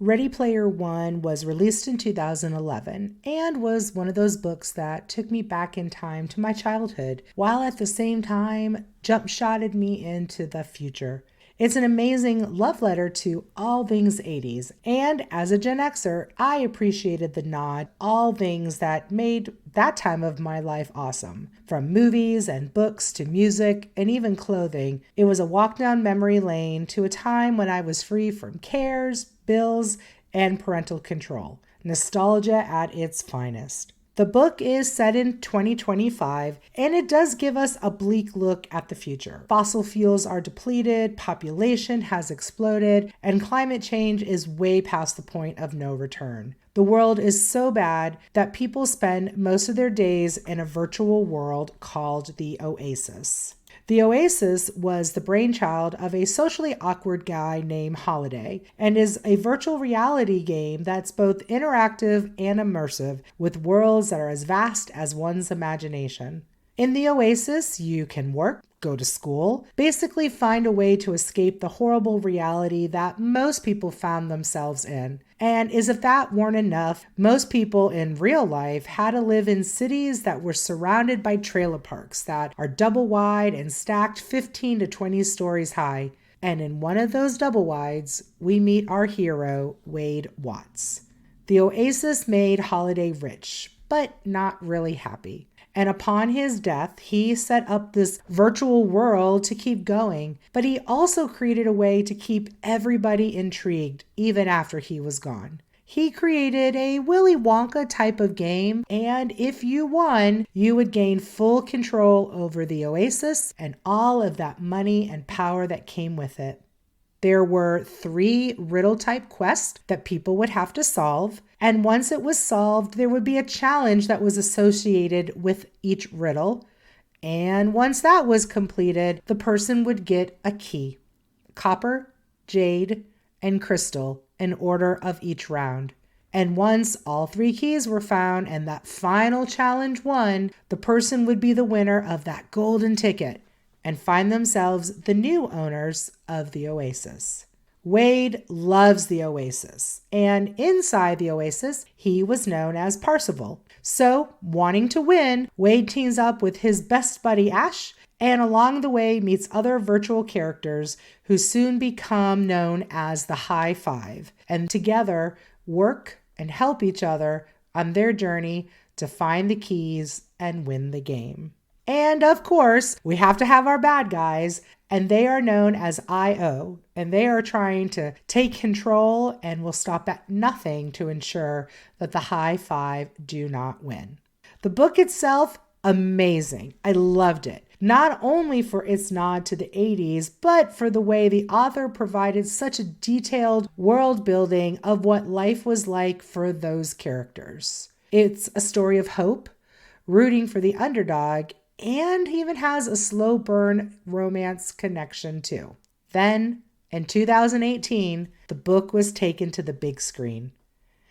Ready Player One was released in 2011 and was one of those books that took me back in time to my childhood, while at the same time jump-shotted me into the future. It's an amazing love letter to all things 80s, and as a Gen Xer, I appreciated the nod, all things that made that time of my life awesome. From movies and books to music and even clothing, it was a walk down memory lane to a time when I was free from cares, bills, and parental control. Nostalgia at its finest. The book is set in 2025, and it does give us a bleak look at the future. Fossil fuels are depleted, population has exploded, and climate change is way past the point of no return. The world is so bad that people spend most of their days in a virtual world called the Oasis. The Oasis was the brainchild of a socially awkward guy named Holiday and is a virtual reality game that's both interactive and immersive with worlds that are as vast as one's imagination. In the Oasis, you can work, go to school, basically find a way to escape the horrible reality that most people found themselves in. And as if that weren't enough, most people in real life had to live in cities that were surrounded by trailer parks that are double wide and stacked 15 to 20 stories high. And in one of those double wides, we meet our hero, Wade Watts. The Oasis made Holiday rich, but not really happy. And upon his death, he set up this virtual world to keep going, but he also created a way to keep everybody intrigued even after he was gone. He created a Willy Wonka type of game, and if you won, you would gain full control over the Oasis and all of that money and power that came with it. There were 3 riddle-type quests that people would have to solve, and once it was solved, there would be a challenge that was associated with each riddle, and once that was completed, the person would get a key: copper, jade, and crystal in order of each round. And once all 3 keys were found and that final challenge won, the person would be the winner of that golden ticket and find themselves the new owners of the Oasis. Wade loves the Oasis, and inside the Oasis, he was known as Parzival. So, wanting to win, Wade teams up with his best buddy Ash, and along the way meets other virtual characters who soon become known as the High Five, and together work and help each other on their journey to find the keys and win the game. And of course, we have to have our bad guys, and they are known as IO, and they are trying to take control and will stop at nothing to ensure that the High Five do not win. The book itself, amazing. I loved it. Not only for its nod to the 80s, but for the way the author provided such a detailed world building of what life was like for those characters. It's a story of hope, rooting for the underdog, and even has a slow burn romance connection too. Then, in 2018, the book was taken to the big screen.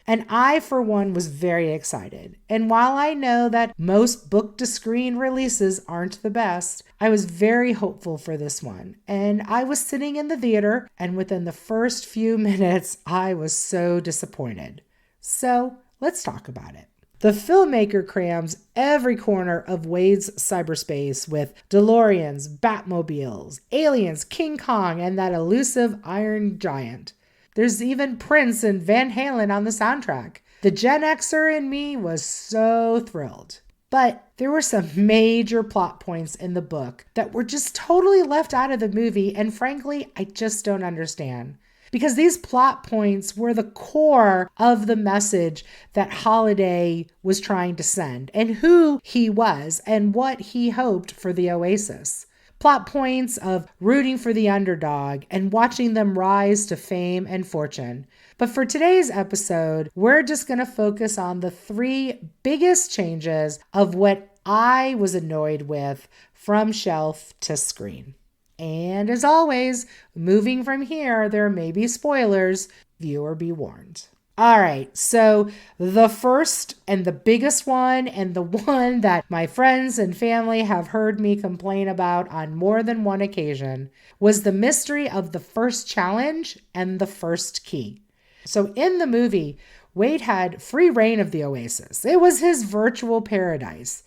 And I, for one, was very excited. And while I know that most book-to-screen releases aren't the best, I was very hopeful for this one. And I was sitting in the theater, and within the first few minutes, I was so disappointed. So, let's talk about it. The filmmaker crams every corner of Wade's cyberspace with DeLoreans, Batmobiles, aliens, King Kong, and that elusive Iron Giant. There's even Prince and Van Halen on the soundtrack. The Gen Xer in me was so thrilled. But there were some major plot points in the book that were just totally left out of the movie, and frankly, I just don't understand. Because these plot points were the core of the message that Holiday was trying to send, and who he was, and what he hoped for the Oasis. Plot points of rooting for the underdog and watching them rise to fame and fortune. But for today's episode, we're just going to focus on the 3 biggest changes of what I was annoyed with from shelf to screen. And as always, moving from here, there may be spoilers. Viewer be warned. All right, so the first and the biggest one, and the one that my friends and family have heard me complain about on more than one occasion, was the mystery of the first challenge and the first key. So in the movie, Wade had free reign of the Oasis. It was his virtual paradise.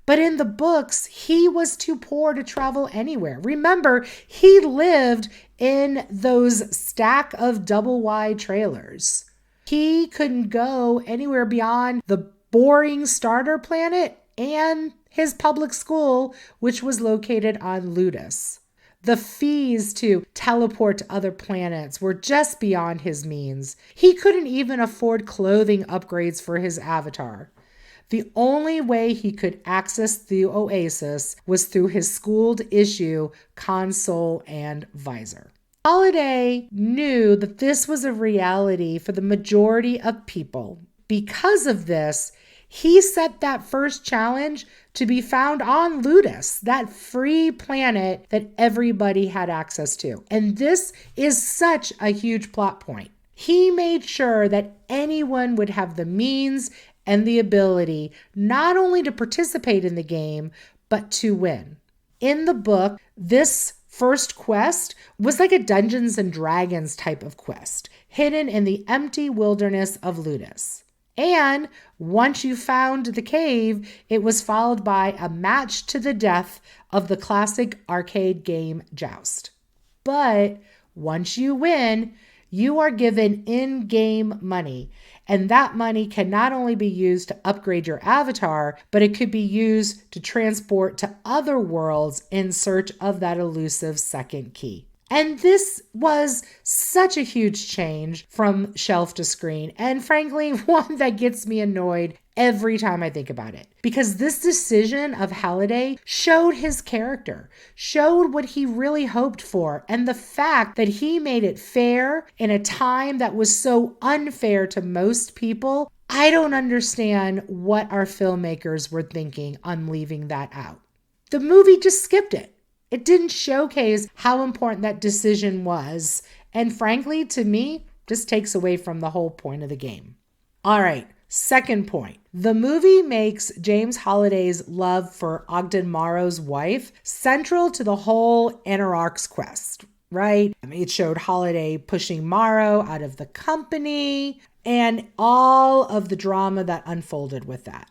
But in the books, he was too poor to travel anywhere. Remember, he lived in those stack of double wide trailers. He couldn't go anywhere beyond the boring starter planet and his public school, which was located on Ludus. The fees to teleport to other planets were just beyond his means. He couldn't even afford clothing upgrades for his avatar. The only way he could access the Oasis was through his schooled issue console and visor. Holiday knew that this was a reality for the majority of people. Because of this, he set that first challenge to be found on Ludus, that free planet that everybody had access to. And this is such a huge plot point. He made sure that anyone would have the means and the ability not only to participate in the game, but to win. In the book, this first quest was like a Dungeons and Dragons type of quest, hidden in the empty wilderness of Ludus. And once you found the cave, it was followed by a match to the death of the classic arcade game Joust. But once you win, you are given in-game money. And that money can not only be used to upgrade your avatar, but it could be used to transport to other worlds in search of that elusive second key. And this was such a huge change from shelf to screen, and frankly, one that gets me annoyed every time I think about it. Because this decision of Halliday showed his character, showed what he really hoped for, and the fact that he made it fair in a time that was so unfair to most people. I don't understand what our filmmakers were thinking on leaving that out. The movie just skipped it. It didn't showcase how important that decision was, and frankly, to me, just takes away from the whole point of the game. All right, second point. The movie makes James Holliday's love for Ogden Morrow's wife central to the whole Anararch's quest, right? It showed Holliday pushing Morrow out of the company and all of the drama that unfolded with that.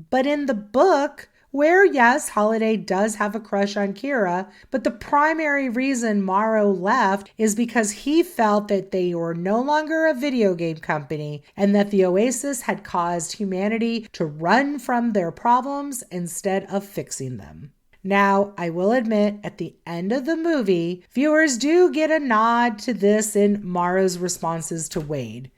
But in the book, where, yes, Holliday does have a crush on Kira, but the primary reason Morrow left is because he felt that they were no longer a video game company and that the Oasis had caused humanity to run from their problems instead of fixing them. Now, I will admit, at the end of the movie, viewers do get a nod to this in Morrow's responses to Wade,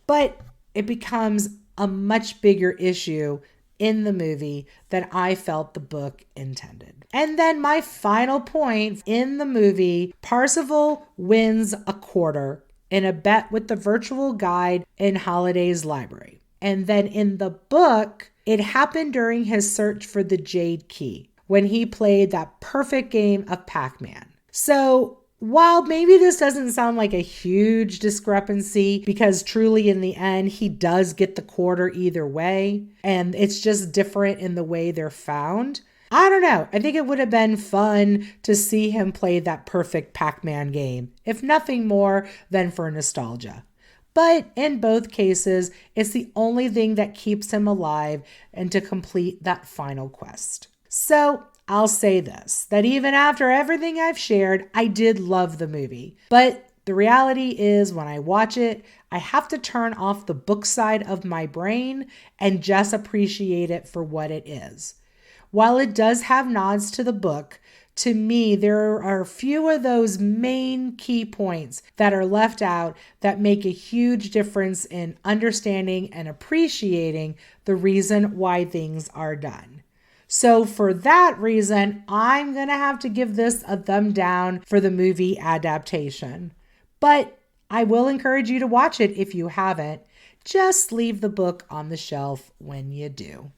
but it becomes a much bigger issue in the movie than I felt the book intended. And then my final point, in the movie, Parzival wins a quarter in a bet with the virtual guide in Holliday's library. And then in the book, it happened during his search for the Jade Key, when he played that perfect game of Pac-Man. So while maybe this doesn't sound like a huge discrepancy, because truly in the end, he does get the quarter either way, and it's just different in the way they're found. I don't know. I think it would have been fun to see him play that perfect Pac-Man game, if nothing more than for nostalgia. But in both cases, it's the only thing that keeps him alive and to complete that final quest. So I'll say this, that even after everything I've shared, I did love the movie. But the reality is when I watch it, I have to turn off the book side of my brain and just appreciate it for what it is. While it does have nods to the book, to me, there are a few of those main key points that are left out that make a huge difference in understanding and appreciating the reason why things are done. So for that reason, I'm going to have to give this a thumb down for the movie adaptation. But I will encourage you to watch it if you haven't. Just leave the book on the shelf when you do.